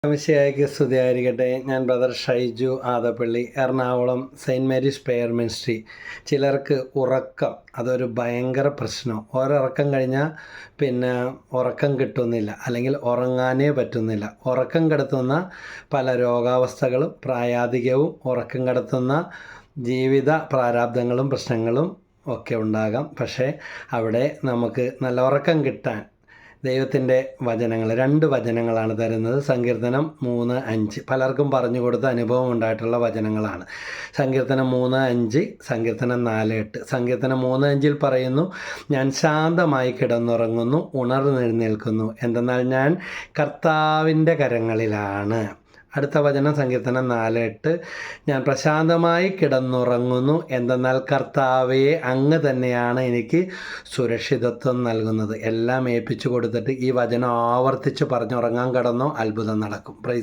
മിശിഹായ്ക്ക് സ്തുതിയായിരിക്കട്ടെ. ഞാൻ brother Shaiju Adappally, Ernakulam saint Mary's prayer ministry. ചിലർക്ക് ഉറക്കം അതൊരു ഭയങ്കര പ്രശ്നം. ഒരിറക്കം കഴിഞ്ഞാൽ പിന്നെ ഉറക്കം കിട്ടുന്നില്ല, അല്ലെങ്കിൽ ഉറങ്ങാനേ പറ്റുന്നില്ല. ഉറക്കം കെടുത്തുന്ന പല രോഗാവസ്ഥകളും പ്രായാധികവും ഉറക്കം കെടുത്തുന്ന ജീവിത പ്രാരാബ്ദങ്ങളും പ്രശ്നങ്ങളും ഒക്കെ ഉണ്ടാകാം. പക്ഷേ അവിടെ നമുക്ക് നല്ല ഉറക്കം കിട്ടാൻ ദൈവത്തിൻ്റെ വചനങ്ങൾ, 2 വചനങ്ങളാണ് തരുന്നത്. സങ്കീർത്തനം 3:5 പലർക്കും പറഞ്ഞു കൊടുത്ത അനുഭവം ഉണ്ടായിട്ടുള്ള വചനങ്ങളാണ്. സങ്കീർത്തനം 3:5, സങ്കീർത്തനം 4:8. സങ്കീർത്തനം 3:5 പറയുന്നു, ഞാൻ ശാന്തമായി കിടന്നുറങ്ങുന്നു, ഉണർന്നെഴുന്നേൽക്കുന്നു, എന്തെന്നാൽ ഞാൻ കർത്താവിൻ്റെ കരങ്ങളിലാണ്. അടുത്ത വചനം സങ്കീർത്തനം 4:8, ഞാൻ പ്രശാന്തമായി കിടന്നുറങ്ങുന്നു, എന്തെന്നാൽ കർത്താവേ അങ്ങ് തന്നെയാണ് എനിക്ക് സുരക്ഷിതത്വം നൽകുന്നത്. എല്ലാം ഏൽപ്പിച്ചു കൊടുത്തിട്ട് ഈ വചനം ആവർത്തിച്ച് പറഞ്ഞുറങ്ങാൻ കിടന്നോ, അത്ഭുതം നടക്കും. പ്രൈസ്